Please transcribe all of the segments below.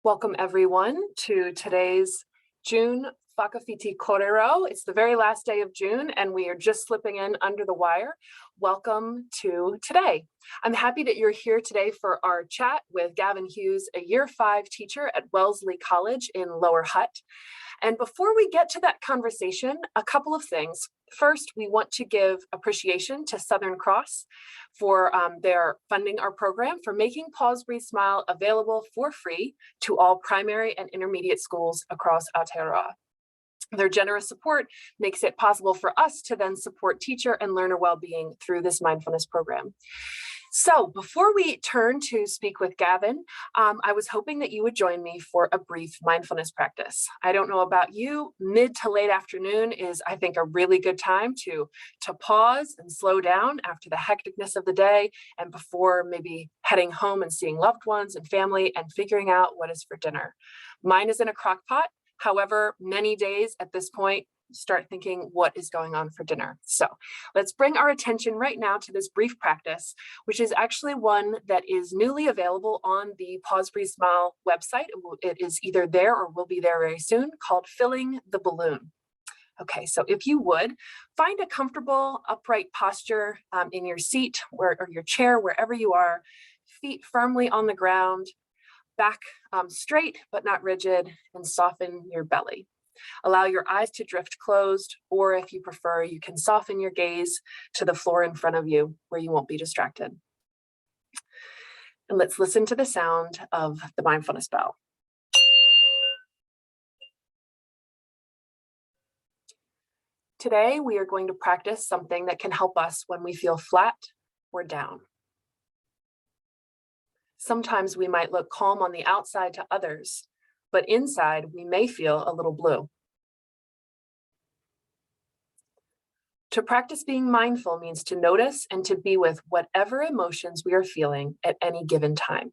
Welcome everyone to today's June Whakawhiti Kōrero. It's the very last day of June and we are just slipping in under the wire. Welcome to today. I'm happy that you're here today for our chat with Gavin Hughes, a Year 5 teacher at Wellesley College in Lower Hutt. And before we get to that conversation, a couple of things. First, we want to give appreciation to Southern Cross for their funding our program, for making Pause, Breathe, Smile available for free to all primary and intermediate schools across Aotearoa. Their generous support makes it possible for us to then support teacher and learner well-being through this mindfulness program. So before we turn to speak with Gavin, I was hoping that you would join me for a brief mindfulness practice. I don't know about you, mid to late afternoon is, I think, a really good time to pause and slow down after the hecticness of the day and before maybe heading home and seeing loved ones and family and figuring out what is for dinner. Mine is in a crock pot. However, many days at this point, start thinking what is going on for dinner. So let's bring our attention right now to this brief practice, which is actually one that is newly available on the Pause, Breathe, Smile website. It is either there or will be there very soon, called Filling the Balloon. Okay, so if you would, find a comfortable upright posture in your seat or your chair, wherever you are, feet firmly on the ground, back straight but not rigid, and soften your belly. Allow your eyes to drift closed, or if you prefer, you can soften your gaze to the floor in front of you where you won't be distracted. And let's listen to the sound of the mindfulness bell. Today, we are going to practice something that can help us when we feel flat or down. Sometimes we might look calm on the outside to others, but inside we may feel a little blue. To practice being mindful means to notice and to be with whatever emotions we are feeling at any given time.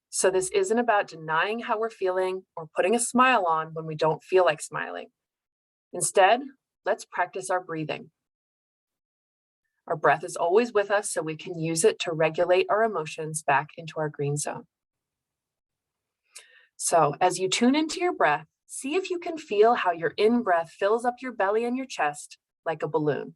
So this isn't about denying how we're feeling or putting a smile on when we don't feel like smiling. Instead, let's practice our breathing. Our breath is always with us, so we can use it to regulate our emotions back into our green zone. So as you tune into your breath, see if you can feel how your in-breath fills up your belly and your chest like a balloon.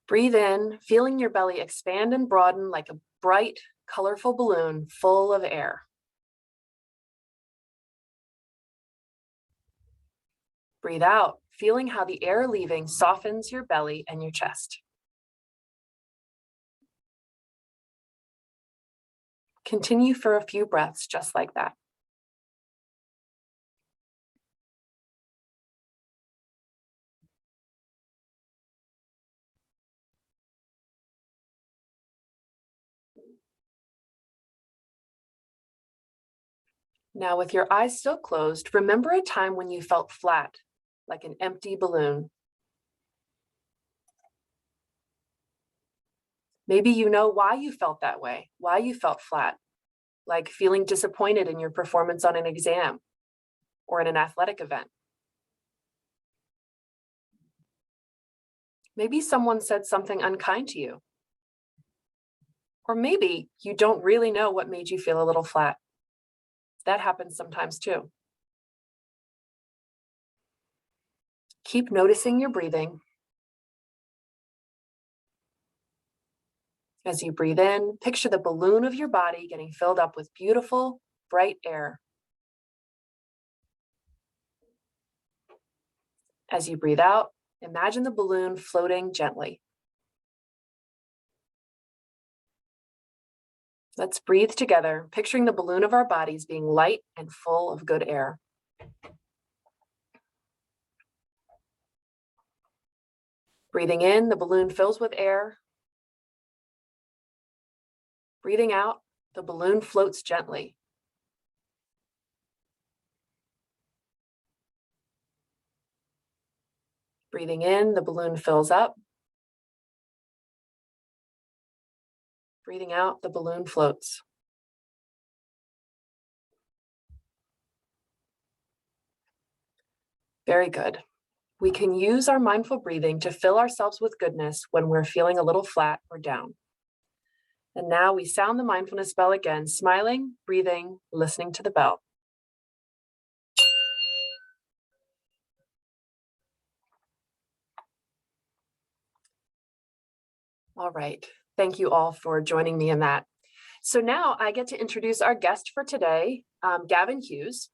Breathe in, feeling your belly expand and broaden like a bright, colorful balloon full of air. Breathe out, feeling how the air leaving softens your belly and your chest. Continue for a few breaths just like that. Now, with your eyes still closed, remember a time when you felt flat, like an empty balloon. Maybe you know why you felt that way, why you felt flat, like feeling disappointed in your performance on an exam or in an athletic event. Maybe someone said something unkind to you. Or maybe you don't really know what made you feel a little flat. That happens sometimes too. Keep noticing your breathing. As you breathe in, picture the balloon of your body getting filled up with beautiful, bright air. As you breathe out, imagine the balloon floating gently. Let's breathe together, picturing the balloon of our bodies being light and full of good air. Breathing in, the balloon fills with air. Breathing out, the balloon floats gently. Breathing in, the balloon fills up. Breathing out, the balloon floats. Very good. We can use our mindful breathing to fill ourselves with goodness when we're feeling a little flat or down. And now we sound the mindfulness bell again, smiling, breathing, listening to the bell. All right. Thank you all for joining me in that. So now I get to introduce our guest for today, Gavin Hughes.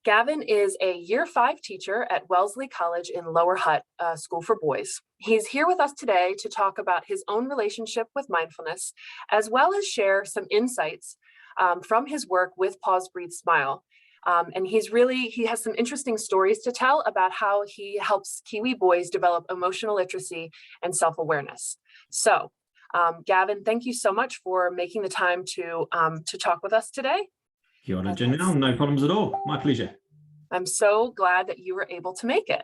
Gavin is a Year 5 teacher at Wellesley College in Lower Hutt, School for Boys. He's here with us today to talk about his own relationship with mindfulness, as well as share some insights from his work with Pause, Breathe, Smile. And he has some interesting stories to tell about how he helps Kiwi boys develop emotional literacy and self-awareness. So, Gavin, thank you so much for making the time to talk with us today. Kia ora, Janelle. No problems at all. My pleasure. I'm so glad that you were able to make it.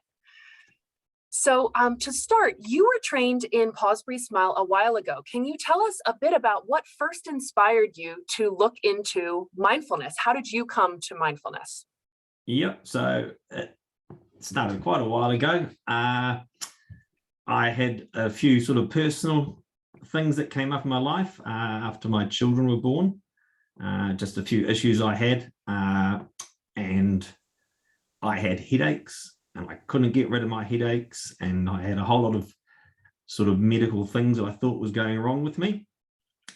So to start, you were trained in Pause, Breathe, Smile a while ago. Can you tell us a bit about what first inspired you to look into mindfulness? How did you come to mindfulness? Yep. So it started quite a while ago. I had a few sort of personal things that came up in my life after my children were born. Just a few issues I had, and I had headaches, and I couldn't get rid of my headaches, and I had a whole lot of sort of medical things that I thought was going wrong with me,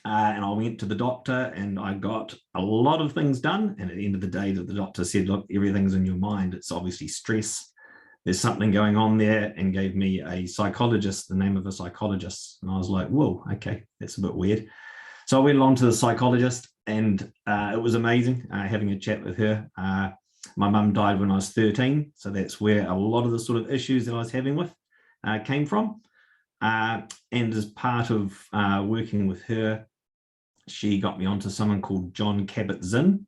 and I went to the doctor, and I got a lot of things done, and at the end of the day, the doctor said, look, everything's in your mind, it's obviously stress, there's something going on there, and gave me a psychologist, the name of a psychologist, and I was like, whoa, okay, that's a bit weird. So I went along to the psychologist, and it was amazing having a chat with her. My mum died when I was 13, so that's where a lot of the sort of issues that I was having with came from. And as part of working with her, she got me onto someone called Jon Kabat-Zinn,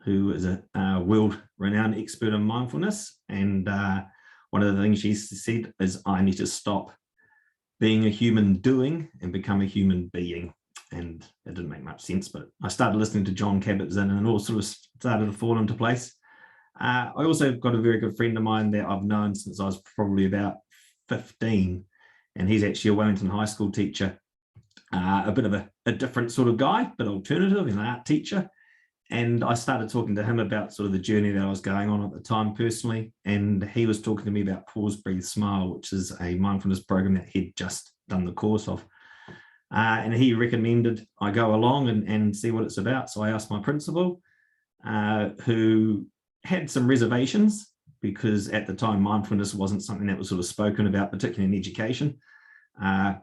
who is a world-renowned expert in mindfulness. And one of the things she said is, I need to stop being a human doing and become a human being. And it didn't make much sense, but I started listening to Jon Kabat-Zinn, and it all sort of started to fall into place. I also got a very good friend of mine that I've known since I was probably about 15, and he's actually a Wellington High School teacher, a bit of a different sort of guy, but alternative, an art teacher. And I started talking to him about sort of the journey that I was going on at the time personally, and he was talking to me about Pause, Breathe, Smile, which is a mindfulness program that he'd just done the course of. And he recommended I go along and see what it's about. So I asked my principal, who had some reservations, because at the time mindfulness wasn't something that was sort of spoken about, particularly in education. But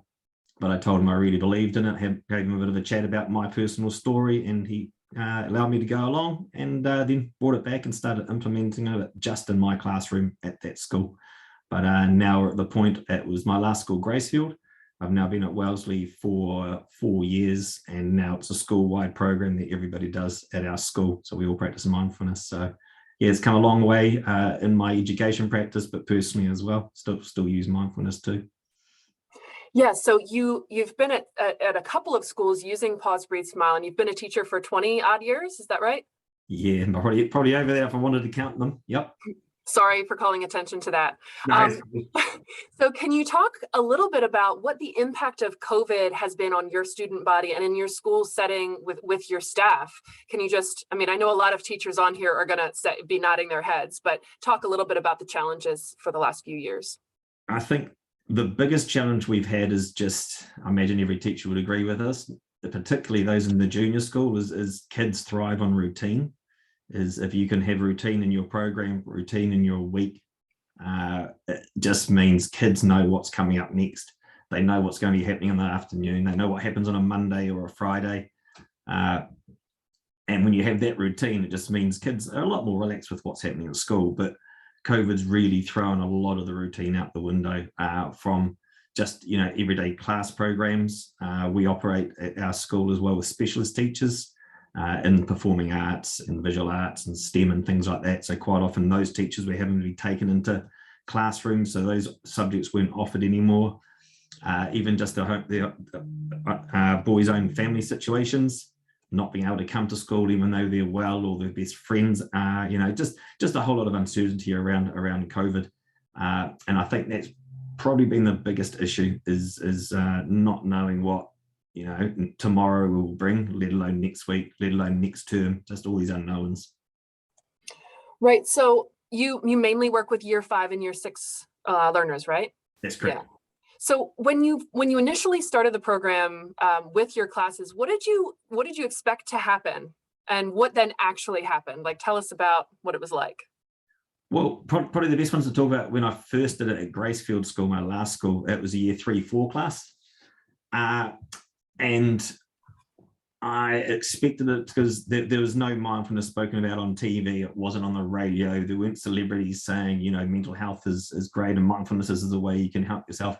I told him I really believed in it, gave him a bit of a chat about my personal story, and he allowed me to go along, and then brought it back and started implementing it just in my classroom at that school. But now we're at the point, it was my last school, Gracefield. I've now been at Wellesley for 4 years, and now it's a school-wide program that everybody does at our school. So we all practice mindfulness. So yeah, it's come a long way in my education practice, but personally as well, still use mindfulness too. Yeah, so you've been at a couple of schools using Pause, Breathe, Smile, and you've been a teacher for 20 odd years, is that right? Yeah, probably over there if I wanted to count them. Yep. Sorry for calling attention to that. No. So can you talk a little bit about what the impact of COVID has been on your student body and in your school setting with your staff? Can you just, I mean, I know a lot of teachers on here are gonna be nodding their heads, but talk a little bit about the challenges for the last few years. I think the biggest challenge we've had is just, I imagine every teacher would agree with us, particularly those in the junior school, is kids thrive on routine. Is if you can have routine in your program, routine in your week, it just means kids know what's coming up next. They know what's going to be happening in the afternoon. They know what happens on a Monday or a Friday. And when you have that routine, it just means kids are a lot more relaxed with what's happening at school. But COVID's really thrown a lot of the routine out the window, from just, everyday class programs. We operate at our school as well with specialist teachers in performing arts and visual arts and STEM and things like that. So quite often those teachers were having to be taken into classrooms, so those subjects weren't offered anymore. Even just the boys' own family situations, not being able to come to school even though they're well or their best friends, just a whole lot of uncertainty around COVID. And I think that's probably been the biggest issue is not knowing what tomorrow will bring, let alone next week, let alone next term, just all these unknowns. Right. So you mainly work with year 5 and year 6 learners, right? That's correct. Yeah. So when you initially started the program with your classes, what did you expect to happen, and what then actually happened? Like, tell us about what it was like. Well, probably the best ones to talk about, when I first did it at Gracefield School, my last school, it was a year 3-4 class. And I expected it because there was no mindfulness spoken about on TV. It wasn't on the radio. There weren't celebrities saying, mental health is great and mindfulness is the way you can help yourself.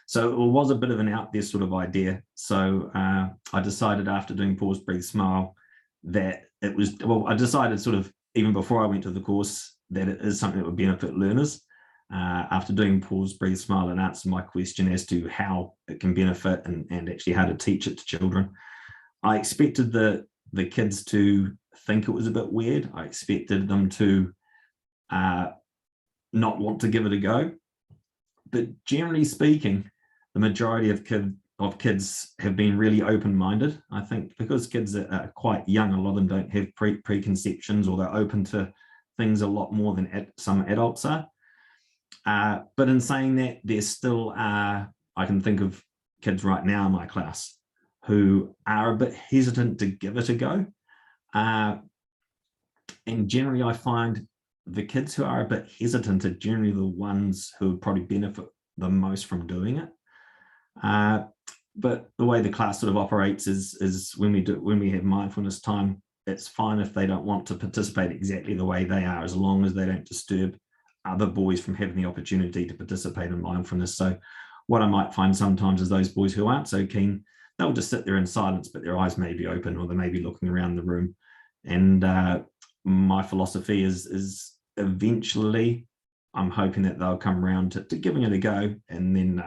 So it was a bit of an out there sort of idea. So I decided, after doing Pause, Breathe, Smile, that it was, well, I decided sort of even before I went to the course that it is something that would benefit learners. After doing Pause, Breathe, Smile, and answer my question as to how it can benefit and actually how to teach it to children, I expected the kids to think it was a bit weird. I expected them to not want to give it a go. But generally speaking, the majority of kids have been really open-minded. I think because kids are quite young, a lot of them don't have preconceptions, or they're open to things a lot more than some adults are. But in saying that, there's still, I can think of kids right now in my class who are a bit hesitant to give it a go. And generally, I find the kids who are a bit hesitant are generally the ones who would probably benefit the most from doing it. But the way the class sort of operates is when we have mindfulness time, it's fine if they don't want to participate exactly the way they are, as long as they don't disturb other boys from having the opportunity to participate in mindfulness. So what I might find sometimes is those boys who aren't so keen, they'll just sit there in silence, but their eyes may be open, or they may be looking around the room. And my philosophy is eventually, I'm hoping that they'll come around to giving it a go, and then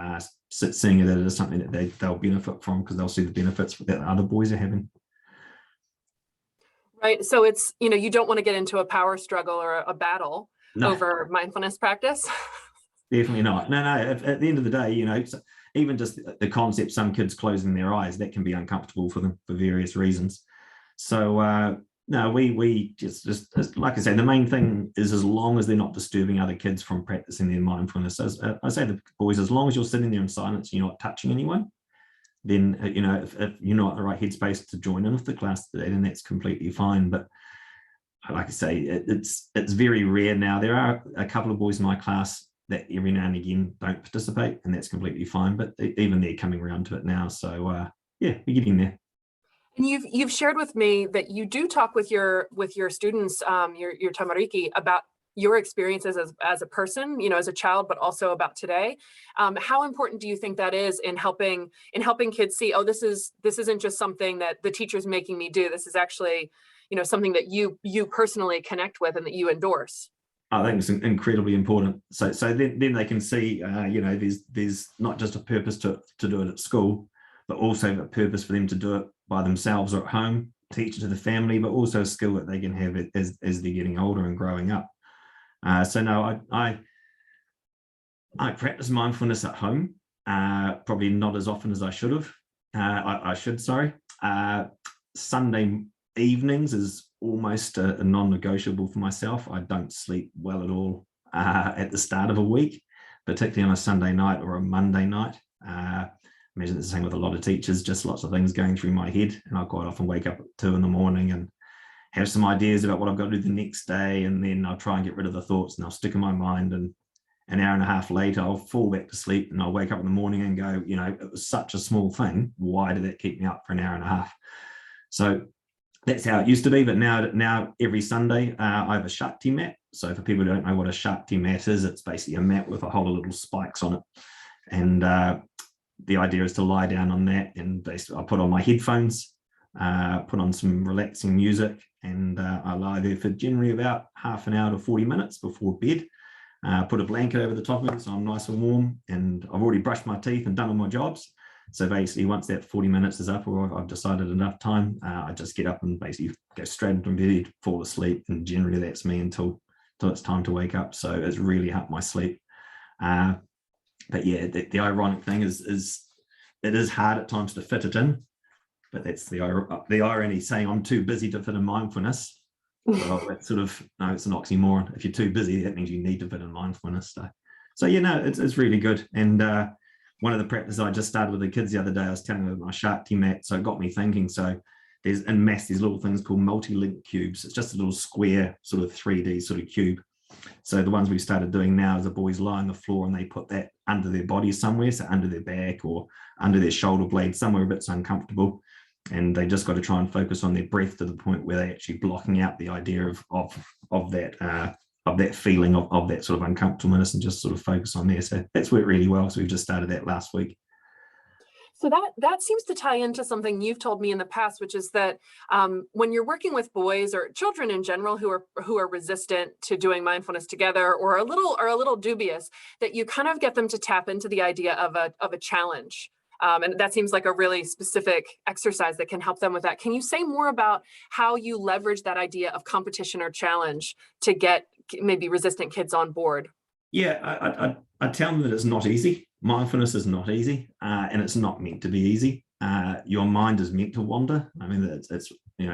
seeing that it is something that they'll benefit from, because they'll see the benefits that other boys are having. Right. So it's, you don't want to get into a power struggle or a battle over mindfulness practice. Definitely not. No. At the end of the day, even just the concept, some kids closing their eyes, that can be uncomfortable for them for various reasons. So no, we just like I say, the main thing is, as long as they're not disturbing other kids from practicing their mindfulness. As I say to the boys, as long as you're sitting there in silence, you're not touching anyone, then if you're not in the right headspace to join in with the class, then that's completely fine. But like I say, it's very rare now. There are a couple of boys in my class that every now and again don't participate, and that's completely fine. But even they're coming around to it now. So yeah, we're getting there. And you've shared with me that you do talk with your students, your tamariki, about your experiences as a person, as a child, but also about today. How important do you think that is in helping kids see, oh, this isn't just something that the teacher's making me do. This is actually, something that you personally connect with and that you endorse. I think it's incredibly important. So then they can see, there's not just a purpose to do it at school, but also a purpose for them to do it by themselves or at home, teach it to the family, but also a skill that they can have as they're getting older and growing up. So no, I practice mindfulness at home, probably not as often as I should have. I should. Sunday evenings is almost a non-negotiable for myself. I don't sleep well at all at the start of a week, particularly on a Sunday night or a Monday night. Imagine it's the same with a lot of teachers, just lots of things going through my head. And I quite often wake up at 2 in the morning and have some ideas about what I've got to do the next day. And then I'll try and get rid of the thoughts, and they'll stick in my mind. And an hour and a half later, I'll fall back to sleep, and I'll wake up in the morning and go, it was such a small thing. Why did that keep me up for an hour and a half? So that's how it used to be. But now every Sunday, I have a Shakti mat. So for people who don't know what a Shakti mat is, it's basically a mat with a whole lot of little spikes on it. And the idea is to lie down on that, and basically I put on my headphones, put on some relaxing music, and I lie there for generally about half an hour to 40 minutes before bed. Put a blanket over the top of it so I'm nice and warm, and I've already brushed my teeth and done all my jobs. So basically, once that 40 minutes is up, or I've decided enough time, I just get up and basically go straight into bed, fall asleep, and generally that's me until it's time to wake up. So it's really helped my sleep. But yeah, the ironic thing is it is hard at times to fit it in. but that's the irony, saying I'm too busy to fit in mindfulness. Well, that's sort of, no, it's an oxymoron. If you're too busy, that means you need to fit in mindfulness. So you know, it's really good. And one of the practices I just started with the kids the other day, I was telling them about my Shark Team mat, so it got me thinking. So there's in maths these little things called multi-link cubes. It's just a little square sort of 3D sort of cube. So the ones we started doing now is the boys lie on the floor and they put that under their body somewhere, so under their back or under their shoulder blade, somewhere a bit uncomfortable. And they just got to try and focus on their breath to the point where they're actually blocking out the idea of that feeling of that sort of uncomfortableness, and just sort of focus on there. So that's worked really well. So we've just started that last week. So that seems to tie into something you've told me in the past, which is that when you're working with boys or children in general who are resistant to doing mindfulness together, or a little dubious, that you kind of get them to tap into the idea of a challenge. And that seems like a really specific exercise that can help them with that. Can you say more about how you leverage that idea of competition or challenge to get maybe resistant kids on board? Yeah, I tell them that it's not easy. Mindfulness is not easy, and it's not meant to be easy. Your mind is meant to wander. I mean, it's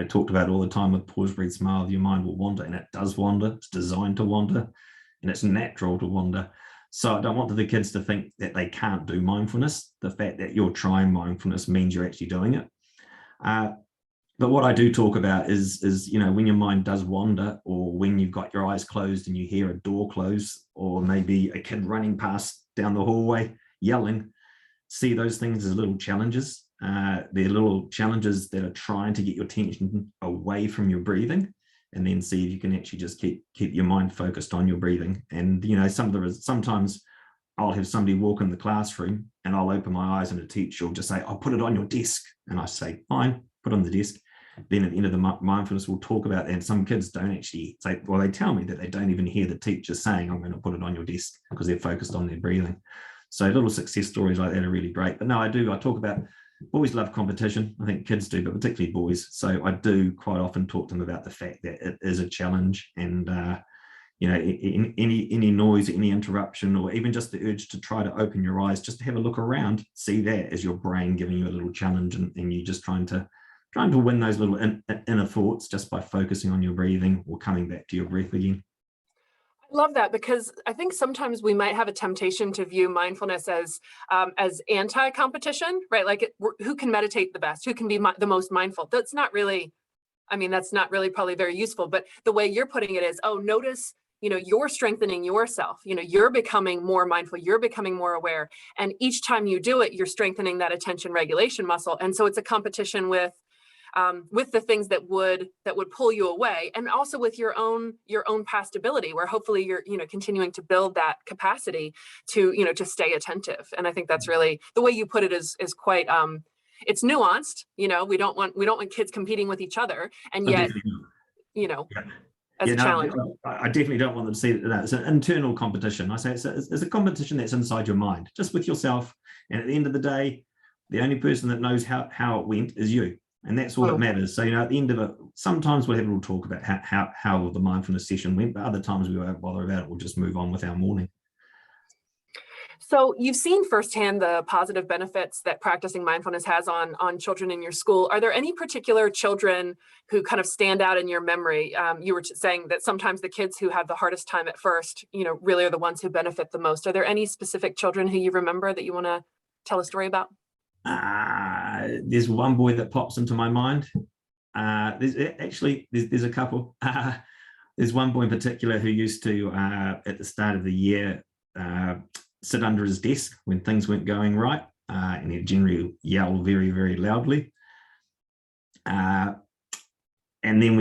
talked about all the time with pause, breathe, smile. Your mind will wander, and it does wander. It's designed to wander, and it's natural to wander. So I don't want the kids to think that they can't do mindfulness. The fact that you're trying mindfulness means you're actually doing it. But what I do talk about is when your mind does wander, or when you've got your eyes closed and you hear a door close, or maybe a kid running past down the hallway yelling, see those things as little challenges. They're little challenges that are trying to get your attention away from your breathing, and then see if you can actually just keep your mind focused on your breathing. And sometimes I'll have somebody walk in the classroom and I'll open my eyes and a teacher will just say, "I'll put it on your desk." And I say, "Fine, put it on the desk." Then at the end of the mindfulness, we'll talk about that. And some kids don't actually say, well, they tell me that they don't even hear the teacher saying, "I'm going to put it on your desk," because they're focused on their breathing. So little success stories like that are really great. But no, I talk about, boys love competition. I think kids do, but particularly boys. So I do quite often talk to them about the fact that it is a challenge, and any noise, any interruption, or even just the urge to try to open your eyes, just to have a look around, see that as your brain giving you a little challenge, and you just trying to win those little inner thoughts just by focusing on your breathing or coming back to your breath again. I love that, because I think sometimes we might have a temptation to view mindfulness as anti-competition, right? Like who can meditate the best, who can be the most mindful. That's not really probably very useful. But the way you're putting it is, notice, you're strengthening yourself, you're becoming more mindful, you're becoming more aware. And each time you do it, you're strengthening that attention regulation muscle. And so it's a competition with the things that would pull you away, and also with your own past ability, where hopefully you're continuing to build that capacity to stay attentive. And I think that's really, the way you put it is quite it's nuanced. We don't want kids competing with each other, and yet as a challenge. I definitely don't want them to see that it's an internal competition. I say it's a competition that's inside your mind, just with yourself. And at the end of the day, the only person that knows how it went is you. And that's all that matters. So, at the end of it, sometimes we'll have a little talk about how the mindfulness session went, but other times we won't bother about it. We'll just move on with our morning. So you've seen firsthand the positive benefits that practicing mindfulness has on children in your school. Are there any particular children who kind of stand out in your memory? You were saying that sometimes the kids who have the hardest time at first, really are the ones who benefit the most. Are there any specific children who you remember that you want to tell a story about? There's one boy that pops into my mind. There's a couple. There's one boy in particular who used to, at the start of the year, sit under his desk when things weren't going right, and he'd generally yell very, very loudly. And then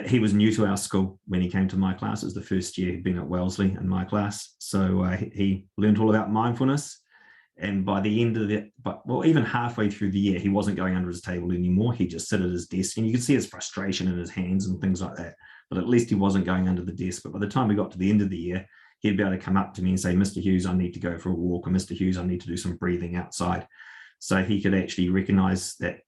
he was new to our school when he came to my class. It was the first year he'd been at Wellesley in my class. So he learned all about mindfulness. And by the end of even halfway through the year, he wasn't going under his table anymore. He just sit at his desk, and you could see his frustration in his hands and things like that. But at least he wasn't going under the desk. But by the time we got to the end of the year, he'd be able to come up to me and say, "Mr. Hughes, I need to go for a walk," or "Mr. Hughes, I need to do some breathing outside." So he could actually recognize that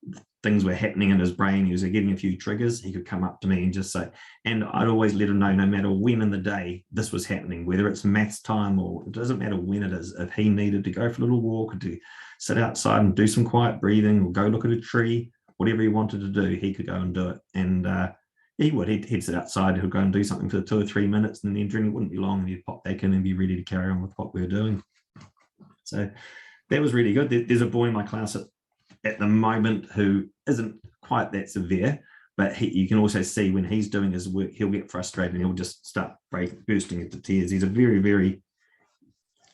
things were happening in his brain. He was getting a few triggers. He could come up to me and just say, and I'd always let him know, no matter when in the day this was happening, whether it's maths time or it doesn't matter when it is, if he needed to go for a little walk or to sit outside and do some quiet breathing or go look at a tree whatever he wanted to do, he could go and do it. And he'd sit outside, he'd go and do something for 2 or 3 minutes, and then it wouldn't be long, and he'd pop back in and be ready to carry on with what we were doing. So that was really good. There's a boy in my class at the moment who isn't quite that severe, but you can also see when he's doing his work, he'll get frustrated and he'll just start bursting into tears. He's a very, very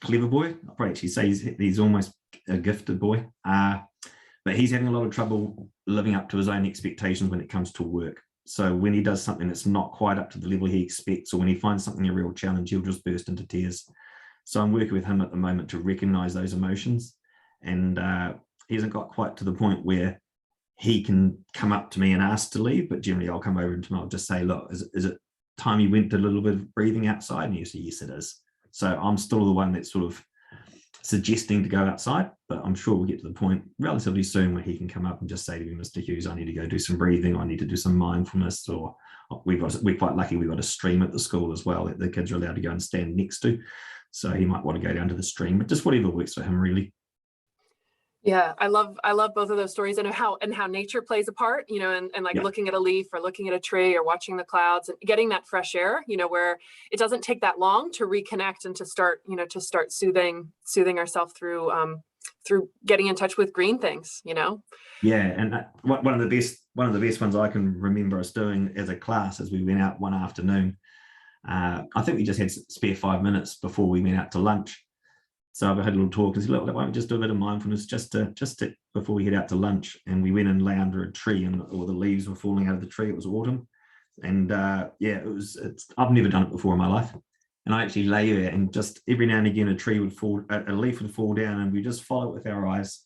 clever boy. I'll probably actually say he's almost a gifted boy, but he's having a lot of trouble living up to his own expectations when it comes to work. So when he does something that's not quite up to the level he expects, or when he finds something a real challenge, he'll just burst into tears. So I'm working with him at the moment to recognize those emotions. And he hasn't got quite to the point where he can come up to me and ask to leave, but generally I'll come over to him, I'll just say, look, is it time you went to a little bit of breathing outside? And you say, yes, it is. So I'm still the one that's sort of suggesting to go outside, but I'm sure we'll get to the point relatively soon where he can come up and just say to me, Mr. Hughes, I need to go do some breathing, I need to do some mindfulness, or we're quite lucky, we've got a stream at the school as well that the kids are allowed to go and stand next to. So he might want to go down to the stream, but just whatever works for him, really. Yeah, I love both of those stories, and how nature plays a part, and like looking at a leaf or looking at a tree or watching the clouds and getting that fresh air, where it doesn't take that long to reconnect and to start soothing ourselves through getting in touch with green things, Yeah, and one of the best ones I can remember us doing as a class as we went out one afternoon. I think we just had spare 5 minutes before we went out to lunch. So I had a little talk and said, look, why don't we just do a bit of mindfulness just before we head out to lunch? And we went and lay under a tree, and all the leaves were falling out of the tree. It was autumn. And I've never done it before in my life. And I actually lay there, and just every now and again a leaf would fall down, and we just follow it with our eyes.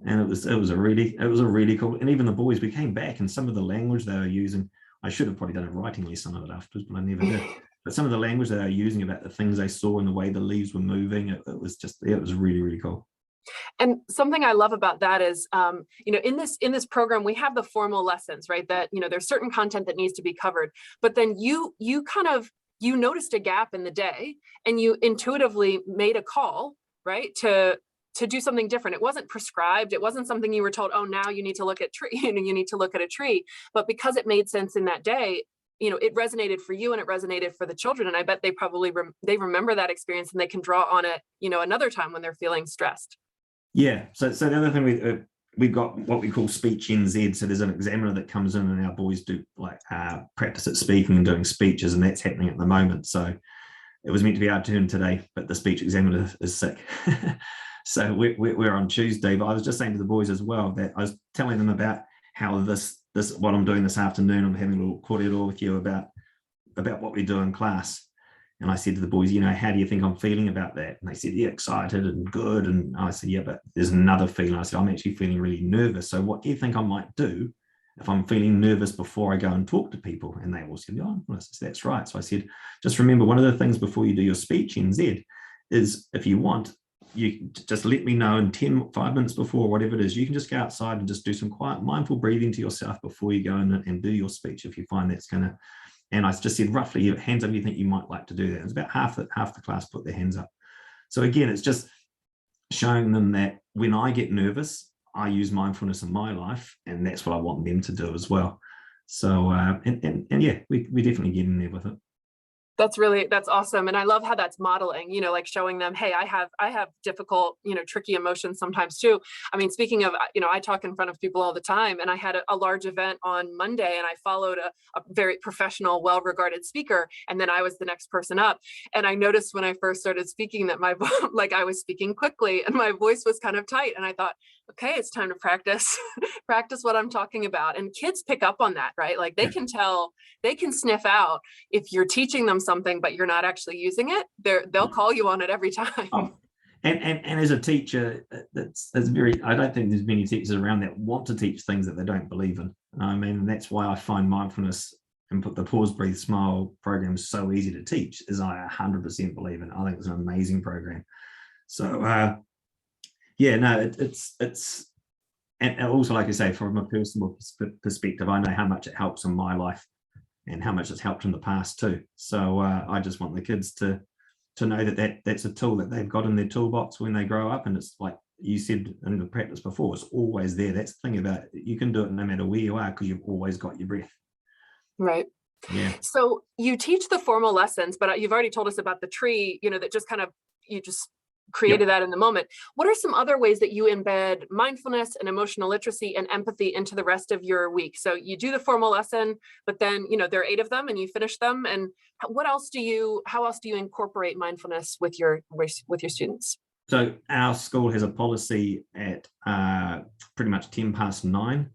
And it was a really cool. And even the boys, we came back, and some of the language they were using, I should have probably done a writing lesson of it afterwards, but I never did. But some of the language that they were using about the things they saw and the way the leaves were moving, it was really, really cool. And something I love about that is, in this program, we have the formal lessons, right? That, there's certain content that needs to be covered, but then you noticed a gap in the day, and you intuitively made a call, right? To do something different. It wasn't prescribed. It wasn't something you were told, oh, now you need to look at you need to look at a tree. But because it made sense in that day, it resonated for you and it resonated for the children. And I bet they probably they remember that experience, and they can draw on it, another time when they're feeling stressed. Yeah. So the other thing we've got what we call speech NZ. So there's an examiner that comes in, and our boys do practice at speaking and doing speeches, and that's happening at the moment. So it was meant to be our turn today, but the speech examiner is sick. So we're on Tuesday. But I was just saying to the boys as well that I was telling them about how this what I'm doing this afternoon. I'm having a little kōrero with you about what we do in class. And I said to the boys, how do you think I'm feeling about that? And they said, yeah, excited and good. And I said, yeah, but there's another feeling. I said, I'm actually feeling really nervous. So what do you think I might do if I'm feeling nervous before I go and talk to people? And they all said, oh, that's right. So I said, just remember, one of the things before you do your speech in Z is, if you want, you just let me know in 5 minutes before, whatever it is, you can just go outside and just do some quiet, mindful breathing to yourself before you go in and do your speech, if you find that's going to. And I just said, roughly, hands up, you think you might like to do that. It's about half the class put their hands up. So again, it's just showing them that when I get nervous, I use mindfulness in my life, and that's what I want them to do as well. So, and yeah, we definitely get in there with it. That's awesome. And I love how that's modeling, like showing them, hey, I have difficult, tricky emotions sometimes too. I mean, speaking of, I talk in front of people all the time, and I had a large event on Monday, and I followed a very professional, well-regarded speaker. And then I was the next person up. And I noticed when I first started speaking that I was speaking quickly and my voice was kind of tight. And I thought, okay, it's time to practice what I'm talking about. And kids pick up on that, right? Like they can tell, they can sniff out if you're teaching them something, but you're not actually using it. They'll call you on it every time. Oh, and as a teacher, that's very, I don't think there's many teachers around that want to teach things that they don't believe in. I mean, that's why I find mindfulness and put the Pause, Breathe, Smile program so easy to teach, is I 100% believe in. I think it's an amazing program. So, yeah, no, it's, and also, like I say, from a personal perspective, I know how much it helps in my life and how much it's helped in the past too. So I just want the kids to know that that's a tool that they've got in their toolbox when they grow up, and it's like you said in the practice before, it's always there. That's the thing about it. You can do it no matter where you are because you've always got your breath. Right. Yeah. So you teach the formal lessons, but you've already told us about the tree, that just kind of, you just created that in the moment. What are some other ways that you embed mindfulness and emotional literacy and empathy into the rest of your week? So you do the formal lesson, but then, there are 8 of them and you finish them. And how else do you incorporate mindfulness with your students? So our school has a policy at pretty much 9:10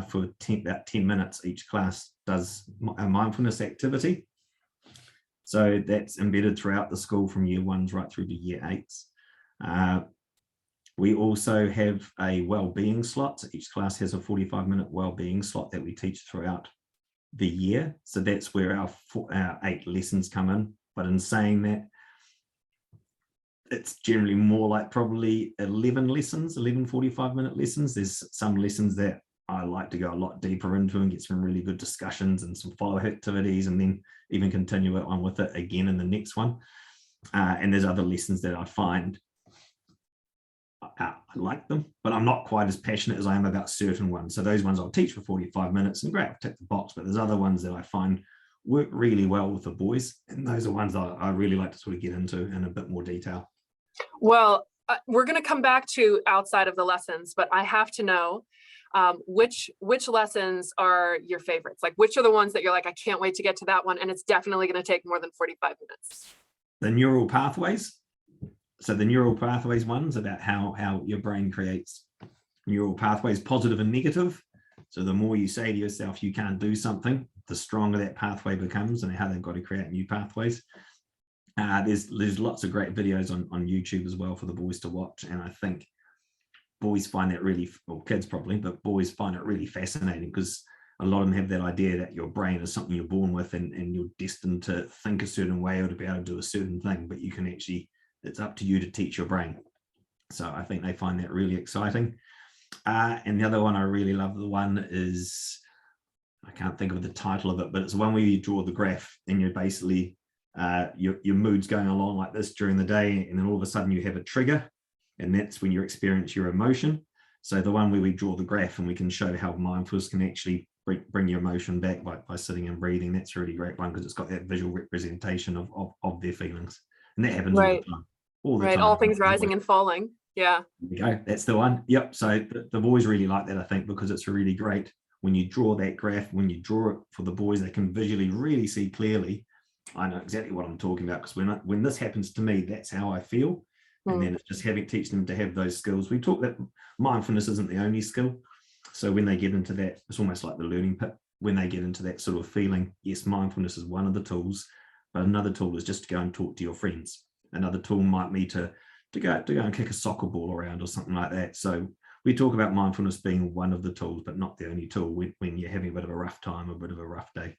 for about 10 minutes. Each class does a mindfulness activity. So that's embedded throughout the school from year 1s right through to year 8s. We also have a wellbeing slot. So each class has a 45-minute wellbeing slot that we teach throughout the year. So that's where our 8 lessons come in. But in saying that, it's generally more like probably 11 45-minute lessons. There's some lessons that I like to go a lot deeper into and get some really good discussions and some follow-up activities, and then even continue on with it again in the next one. And there's other lessons that I find I like them, but I'm not quite as passionate as I am about certain ones. So those ones I'll teach for 45 minutes and great, I'll tick the box, but there's other ones that I find work really well with the boys. And those are ones that I really like to sort of get into in a bit more detail. Well, we're going to come back to outside of the lessons, but I have to know which lessons are your favorites? Like, which are the ones that you're like, I can't wait to get to that one, and it's definitely going to take more than 45 minutes? The neural pathways. So the neural pathways one's about how your brain creates neural pathways, positive and negative. So the more you say to yourself you can't do something, the stronger that pathway becomes, and how they've got to create new pathways. There's lots of great videos on YouTube as well for the boys to watch, and I think boys find that really, well, kids probably, but boys find it really fascinating because a lot of them have that idea that your brain is something you're born with and you're destined to think a certain way or to be able to do a certain thing, but you can actually, it's up to you to teach your brain. So I think they find that really exciting. And the other one I really love, the one is, I can't think of the title of it, but it's the one where you draw the graph and you're basically, your mood's going along like this during the day, and then all of a sudden you have a trigger, and that's when you experience your emotion. So the one where we draw the graph and we can show how mindfulness can actually bring your emotion back by sitting and breathing. That's a really great one because it's got that visual representation of their feelings. And that happens Right. all the time. All things rising and falling. Yeah. There we go. That's the one. Yep. So the boys really like that, I think, because it's really great when you draw that graph, when you draw it for the boys, they can visually really see clearly. I know exactly what I'm talking about, because when this happens to me, that's how I feel. And then it's just teach them to have those skills. We talk that mindfulness isn't the only skill. So when they get into that, it's almost like the learning pit. When they get into that sort of feeling, yes, mindfulness is one of the tools, but another tool is just to go and talk to your friends. Another tool might be to go and kick a soccer ball around or something like that. So we talk about mindfulness being one of the tools, but not the only tool when you're having a bit of a rough time, a bit of a rough day.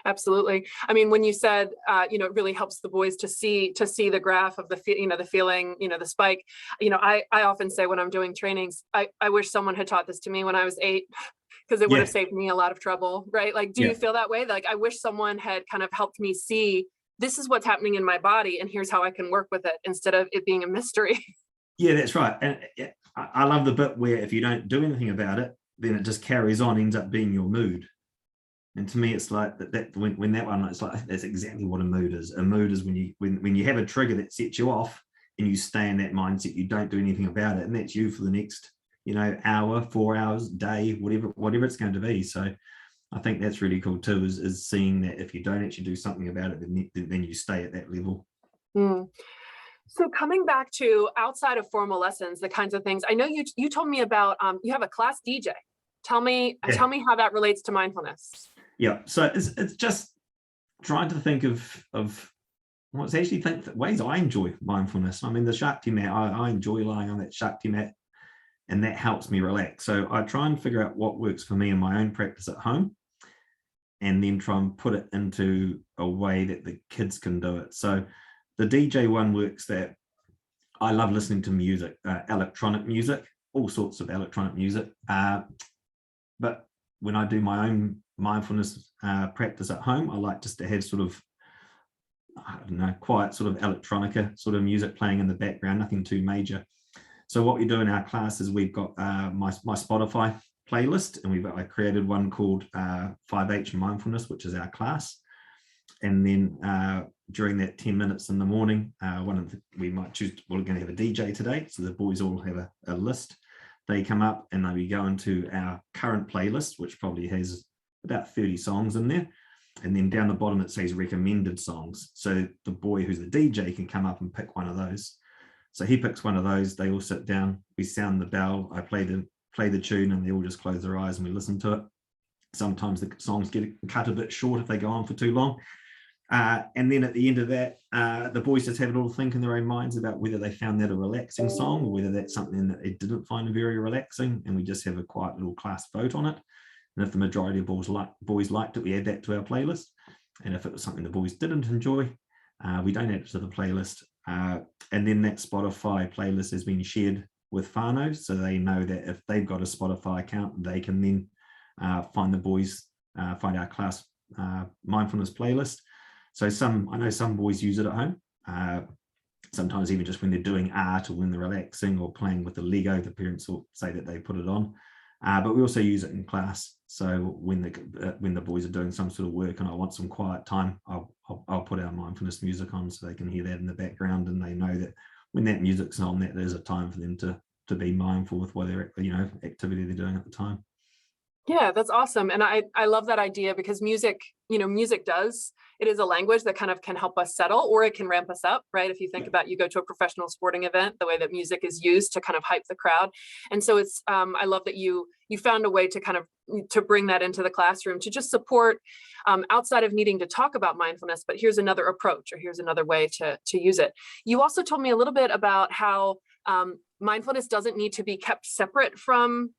Absolutely. I mean, when you said, it really helps the boys to see the graph of the feeling, the spike. I often say when I'm doing trainings, I wish someone had taught this to me when I was 8, because it would have saved me a lot of trouble, right? Like, do you feel that way? Like, I wish someone had kind of helped me see this is what's happening in my body, and here's how I can work with it instead of it being a mystery. Yeah, that's right. And I love the bit where if you don't do anything about it, then it just carries on, ends up being your mood. And to me, it's like that when that one, it's like, that's exactly what a mood is. A mood is when you have a trigger that sets you off and you stay in that mindset, you don't do anything about it. And that's you for the next, hour, 4 hours, day, whatever it's going to be. So I think that's really cool too, is seeing that if you don't actually do something about it, then you stay at that level. So coming back to outside of formal lessons, the kinds of things, I know you told me about, you have a class DJ. Tell me how that relates to mindfulness. Yeah, so it's just trying to think of what's actually ways I enjoy mindfulness. I mean, the Shakti mat, I enjoy lying on that Shakti mat, and that helps me relax. So I try and figure out what works for me in my own practice at home, and then try and put it into a way that the kids can do it. So the DJ one works that I love listening to music, electronic music, all sorts of electronic music. But when I do my own mindfulness practice at home, I like just to have sort of, quiet sort of electronica sort of music playing in the background, nothing too major. So what we do in our class is we've got my Spotify playlist, and I created one called 5H Mindfulness, which is our class. And then during that 10 minutes in the morning, we might choose, we're going to have a DJ today. So the boys all have a list. They come up and we go into our current playlist, which probably has about 30 songs in there. And then down the bottom, it says recommended songs. So the boy who's the DJ can come up and pick one of those. So he picks one of those. They all sit down. We sound the bell. I play the tune, and they all just close their eyes and we listen to it. Sometimes the songs get cut a bit short if they go on for too long. And then at the end of that, the boys just have a little think in their own minds about whether they found that a relaxing song or whether that's something that they didn't find very relaxing. And we just have a quiet little class vote on it. And if the majority of boys liked it, we add that to our playlist. And if it was something the boys didn't enjoy, we don't add it to the playlist. And then that Spotify playlist has been shared with whānau, so they know that if they've got a Spotify account, they can then find our class mindfulness playlist. So I know some boys use it at home, sometimes even just when they're doing art or when they're relaxing or playing with the Lego, the parents will say that they put it on. But we also use it in class. So when the boys are doing some sort of work and I want some quiet time, I'll put our mindfulness music on so they can hear that in the background, and they know that when that music's on, that there's a time for them to be mindful with whatever activity they're doing at the time. Yeah, that's awesome. And I love that idea, because music it is a language that kind of can help us settle, or it can ramp us up, right? If you think about, you go to a professional sporting event, the way that music is used to kind of hype the crowd. And so it's, I love that you found a way to kind of, to bring that into the classroom, to just support outside of needing to talk about mindfulness, but here's another approach, or here's another way to use it. You also told me a little bit about how mindfulness doesn't need to be kept separate from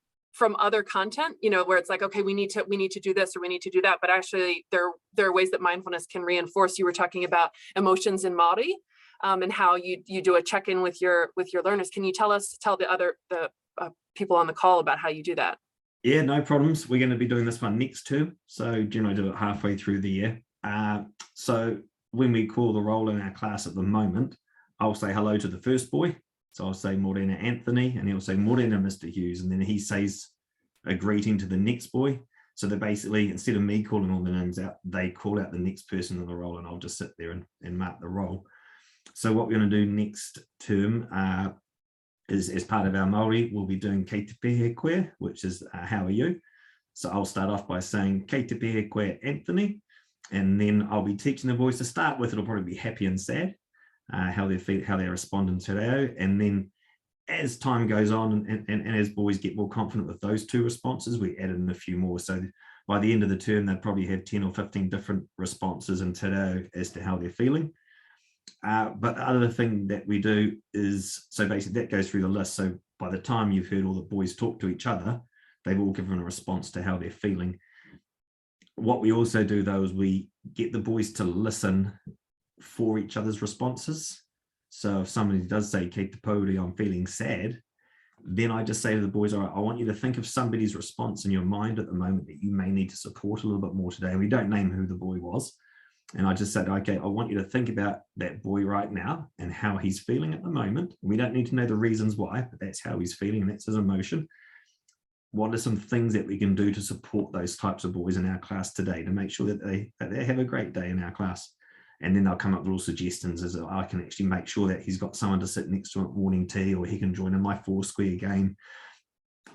other content, where it's like, okay, we need to do this or we need to do that, but actually there are ways that mindfulness can reinforce. You were talking about emotions in Māori, and how you do a check-in with your learners. Can you tell the people on the call about how you do that? Yeah, no problems. We're going to be doing this one next term, so generally do it halfway through the year. So when we call the roll in our class at the moment, I'll say hello to the first boy. So I'll say Morena Anthony, and he'll say Morena Mr. Hughes, and then he says a greeting to the next boy. So they basically, instead of me calling all the names out, they call out the next person in the roll, and I'll just sit there and mark the roll. So what we're going to do next term is, as part of our Māori, we'll be doing Kei te pehe koe, which is how are you? So I'll start off by saying Kei te pehe koe Anthony, and then I'll be teaching the boys to start with. It'll probably be happy and sad. How they're responding to that, and then as time goes on and as boys get more confident with those two responses, we add in a few more. So by the end of the term, they'll probably have 10 or 15 different responses in te reo as to how they're feeling. But the other thing that we do is, so basically that goes through the list. So by the time you've heard all the boys talk to each other, they've all given a response to how they're feeling. What we also do though is we get the boys to listen for each other's responses. So if somebody does say, Kei te pauri, I'm feeling sad, then I just say to the boys, all right, I want you to think of somebody's response in your mind at the moment that you may need to support a little bit more today. And we don't name who the boy was. And I just said, okay, I want you to think about that boy right now and how he's feeling at the moment. We don't need to know the reasons why, but that's how he's feeling and that's his emotion. What are some things that we can do to support those types of boys in our class today to make sure that they have a great day in our class? And then they'll come up with little suggestions as I can actually make sure that he's got someone to sit next to him at morning tea, or he can join in my Foursquare game.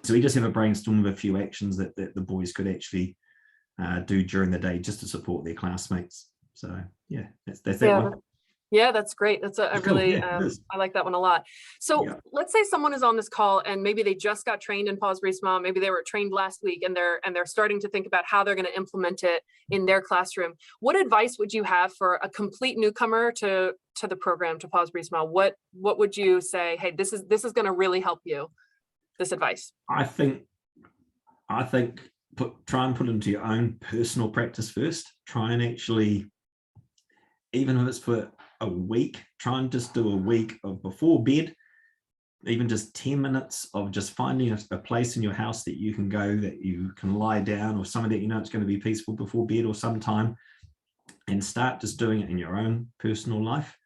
So we just have a brainstorm of a few actions that the boys could actually do during the day just to support their classmates. So yeah, that's that one. Yeah, that's great. That's I like that one a lot. So let's say someone is on this call and maybe they just got trained in Pause Breathe Smile. Maybe they were trained last week and they're starting to think about how they're going to implement it in their classroom. What advice would you have for a complete newcomer to the program, to Pause Breathe Smile? What would you say? Hey, this is going to really help you. This advice. I think try and put into your own personal practice first. Try and actually, even if it's for a week, try and just do a week of before bed, even just 10 minutes of just finding a place in your house that you can go, that you can lie down, or somewhere that you know it's going to be peaceful before bed or sometime, and start just doing it in your own personal life.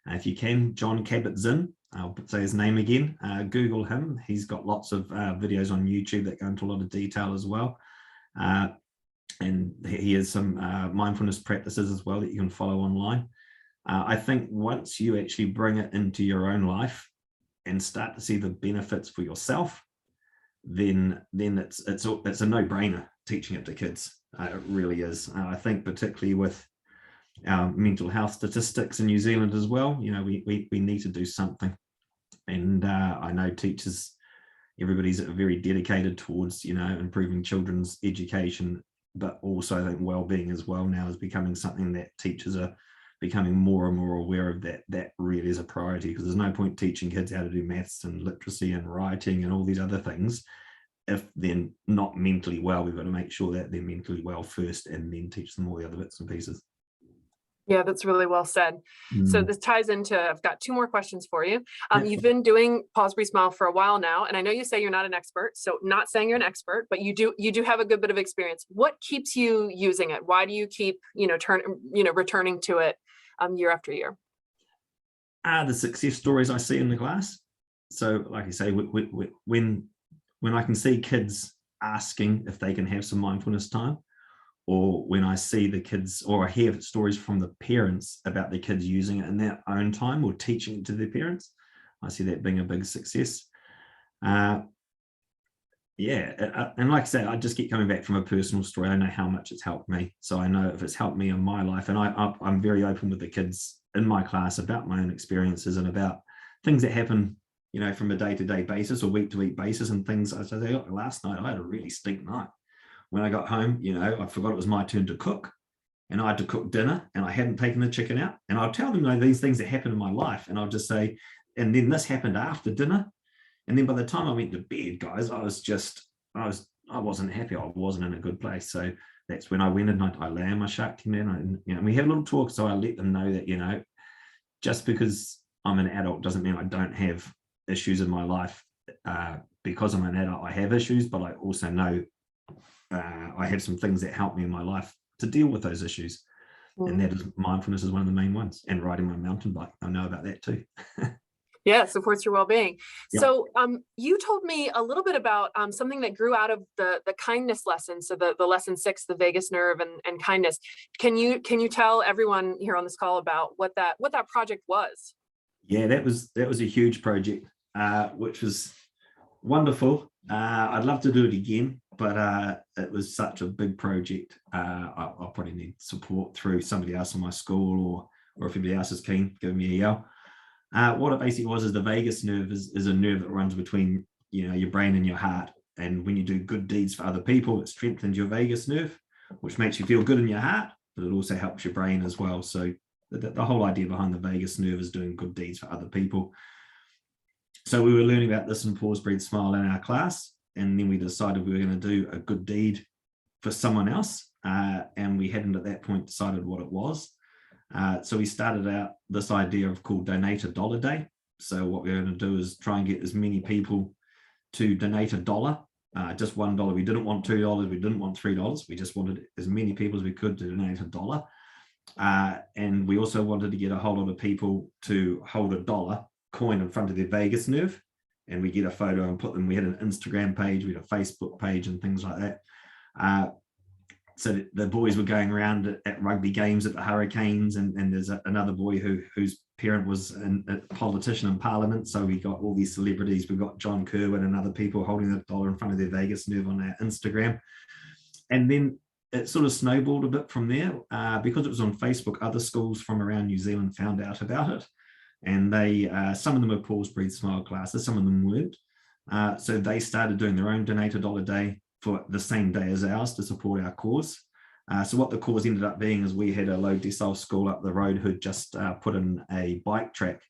If you can, John Kabat-Zinn I'll say his name again. Google him. He's got lots of videos on YouTube that go into a lot of detail as well. And he has some mindfulness practices as well that you can follow online. I think once you actually bring it into your own life and start to see the benefits for yourself, then it's a no-brainer teaching it to kids. It really is. I think particularly with our mental health statistics in New Zealand as well, you know, we need to do something. And I know teachers, everybody's very dedicated towards, you know, improving children's education, but also I think well-being as well now is becoming something that teachers are becoming more and more aware of. That really is a priority, because there's no point teaching kids how to do maths and literacy and writing and all these other things if they're not mentally well. We've got to make sure that they're mentally well first and then teach them all the other bits and pieces. Yeah, that's really well said. So this ties into, I've got 2 more questions for you. You've been doing Pause, Breathe, Smile for a while now, and I know you say you're not an expert, so not saying you're an expert, but you do have a good bit of experience. What keeps you using it? Why do you keep, returning to it year after year? The success stories I see in the class. So like I say, when I can see kids asking if they can have some mindfulness time, or when I see the kids, or I hear stories from the parents about the kids using it in their own time or teaching it to their parents, I see that being a big success. And like I say, I just keep coming back from a personal story. I know how much it's helped me. So I know if it's helped me in my life, and I'm very open with the kids in my class about my own experiences and about things that happen, you know, from a day-to-day basis or week-to-week basis, and things. I say, last night I had a really stink night. When I got home, you know, I forgot it was my turn to cook, and I had to cook dinner, and I hadn't taken the chicken out. And I'll tell them, you know, these things that happen in my life, and I'll just say, and then this happened after dinner. And then by the time I went to bed, guys, I wasn't happy. I wasn't in a good place. So that's when I went and I lay on my shark team, and we had a little talk. So I let them know that, you know, just because I'm an adult doesn't mean I don't have issues in my life. Because I'm an adult, I have issues, but I also know I have some things that help me in my life to deal with those issues. And that is mindfulness is one of the main ones, and riding my mountain bike. I know about that too. Yeah, supports your well-being. Yep. So you told me a little bit about something that grew out of the kindness lesson. So the lesson 6, the vagus nerve and kindness. Can you tell everyone here on this call about what that project was? Yeah, that was a huge project, which was wonderful. I'd love to do it again, but it was such a big project. I'll probably need support through somebody else in my school, or if anybody else is keen, give me a yell. What it basically was is the vagus nerve is a nerve that runs between, you know, your brain and your heart. And when you do good deeds for other people, it strengthens your vagus nerve, which makes you feel good in your heart, but it also helps your brain as well. So the whole idea behind the vagus nerve is doing good deeds for other people. So we were learning about this in Pause, Breathe, Smile in our class, and then we decided we were going to do a good deed for someone else, and we hadn't at that point decided what it was. So we started out this idea of called Donate $1 Day. So what we're going to do is try and get as many people to donate $1, just $1. We didn't want $2, we didn't want $3. We just wanted as many people as we could to donate $1. And we also wanted to get a whole lot of people to hold $1 coin in front of their vagus nerve, and we get a photo and put them. We had an Instagram page, we had a Facebook page and things like that. So the boys were going around at rugby games at the Hurricanes, and there's another boy whose parent was a politician in Parliament. So we got all these celebrities. We got John Kerwin and other people holding the $1 in front of their vagus nerve on our Instagram. And then it sort of snowballed a bit from there. Because it was on Facebook, other schools from around New Zealand found out about it. And they, some of them were Pause, Breathe, Smile classes, some of them weren't. So they started doing their own Donate $1 Day for the same day as ours to support our cause. So what the cause ended up being is we had a low decile school up the road who'd just put in a bike track,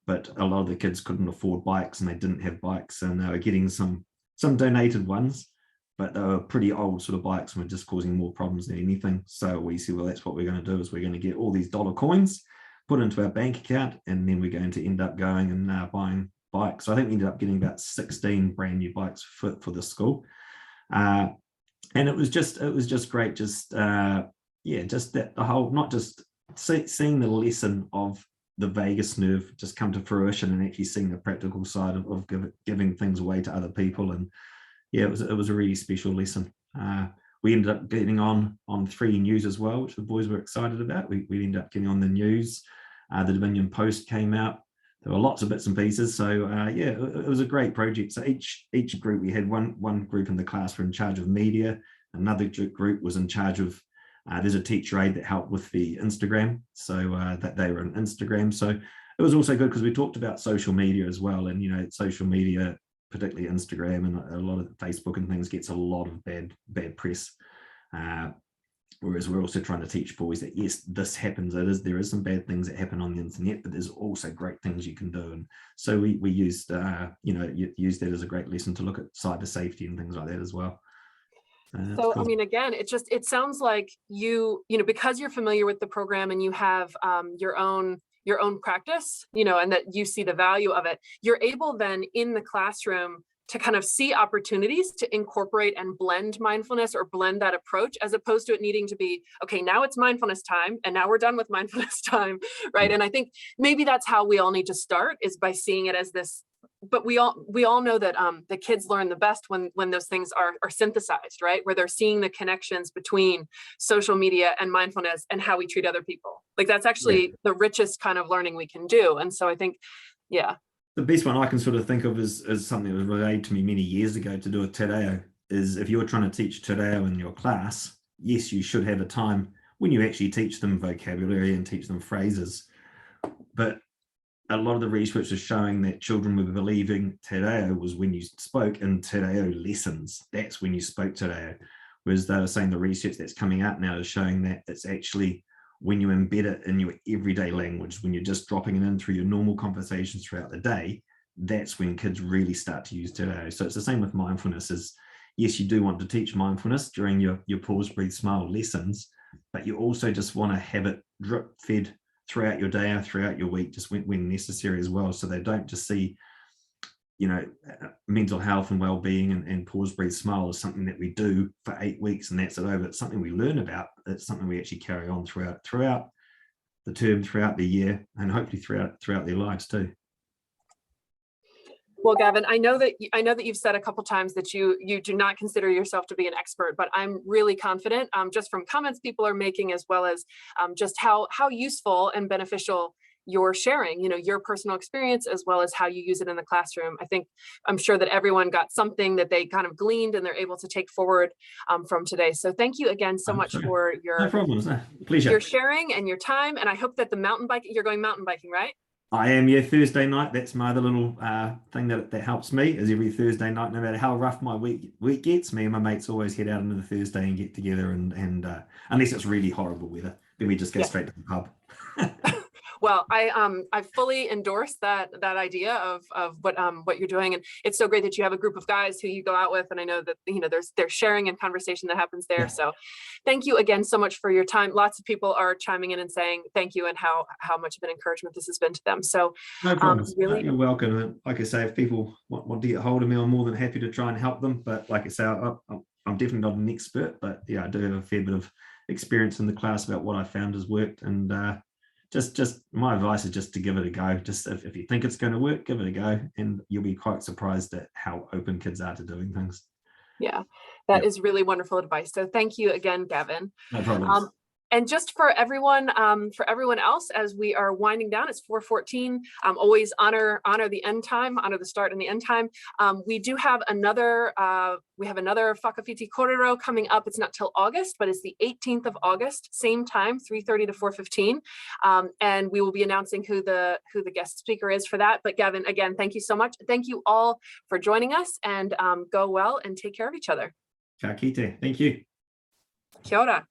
but a lot of the kids couldn't afford bikes and they didn't have bikes, and they were getting some donated ones, but they were pretty old sort of bikes and were just causing more problems than anything. So we said, well, that's what we're going to do, is we're going to get all these dollar coins, put into our bank account, and then we're going to end up going and buying bikes. So I think we ended up getting about 16 brand new bikes for the school. And it was just great, just that the whole, not just seeing the lesson of the vagus nerve just come to fruition and actually seeing the practical side of giving things away to other people. And yeah, it was a really special lesson. We ended up getting on 3 news as well, which the boys were excited about. We ended up getting on the news. The Dominion Post came out. There were lots of bits and pieces. So yeah, it was a great project. So each group, we had one group in the class were in charge of media. Another group was in charge of, there's a teacher aide that helped with the Instagram. So that they were on Instagram. So it was also good because we talked about social media as well. And, you know, social media, particularly Instagram and a lot of Facebook and things, gets a lot of bad press. Whereas we're also trying to teach boys that yes, this happens. There is some bad things that happen on the internet, but there's also great things you can do. And so we used used that as a great lesson to look at cyber safety and things like that as well. So I mean, again, it sounds like you know, because you're familiar with the program and you have your own practice, you know, and that you see the value of it, you're able then in the classroom to kind of see opportunities to incorporate and blend mindfulness or blend that approach, as opposed to it needing to be, okay, now it's mindfulness time and now we're done with mindfulness time, right? Yeah. And I think maybe that's how we all need to start, is by seeing it as this. But we all know that the kids learn the best when those things are synthesized, right? Where they're seeing the connections between social media and mindfulness and how we treat other people. Like that's actually the richest kind of learning we can do. And so I think, yeah. The best one I can sort of think of is something that was relayed to me many years ago to do with Te Reo, is if you're trying to teach Te Reo in your class, yes, you should have a time when you actually teach them vocabulary and teach them phrases. But a lot of the research is showing that children were believing Te Reo was when you spoke in Te Reo lessons. That's when you spoke Te Reo. Whereas they were saying the research that's coming out now is showing that it's actually when you embed it in your everyday language, when you're just dropping it in through your normal conversations throughout the day, that's when kids really start to use Te Reo. So it's the same with mindfulness. Is yes, you do want to teach mindfulness during your pause, breathe, smile lessons, but you also just want to have it drip fed throughout your day or throughout your week, just when necessary as well. So they don't just see, you know, mental health and well-being and pause, breathe, smile is something that we do for 8 weeks and that's it over. It's something we learn about. It's something we actually carry on throughout the term, throughout the year, and hopefully throughout their lives too. Well, Gavin, I know that you've said a couple times that you do not consider yourself to be an expert, but I'm really confident, just from comments people are making, as well as just how useful and beneficial you're sharing, you know, your personal experience, as well as how you use it in the classroom. I'm sure that everyone got something that they kind of gleaned and they're able to take forward from today. So thank you again so much for your Pleasure. Your sharing and your time. And I hope that you're going mountain biking, right? I am, yeah, Thursday night. That's my other little thing that helps me, is every Thursday night, no matter how rough my week gets, me and my mates always head out into the Thursday and get together, and unless it's really horrible weather, then we just go straight to the pub. Well, I fully endorse that idea of what you're doing, and it's so great that you have a group of guys who you go out with, and I know that, you know, there's sharing and conversation that happens there. Yeah. So thank you again so much for your time. Lots of people are chiming in and saying thank you and how much of an encouragement this has been to them. So no problem. Really, you're welcome. And like I say, if people want to get hold of me, I'm more than happy to try and help them. But like I say, I'm definitely not an expert, but yeah, I do have a fair bit of experience in the class about what I found has worked. And just my advice is just to give it a go. Just if you think it's going to work, give it a go, and you'll be quite surprised at how open kids are to doing things. Yeah, that is really wonderful advice. So thank you again, Gavin. No problem. And just for everyone else, as we are winding down, it's 4:14. Always honor the end time, honor the start and the end time. We do have another Whakawhiti Kōrero coming up. It's not till August, but it's the 18th of August, same time, 3:30 to 4:15. And we will be announcing who the guest speaker is for that. But Gavin, again, thank you so much. Thank you all for joining us, and go well and take care of each other. Ka kite. Thank you. Kia ora.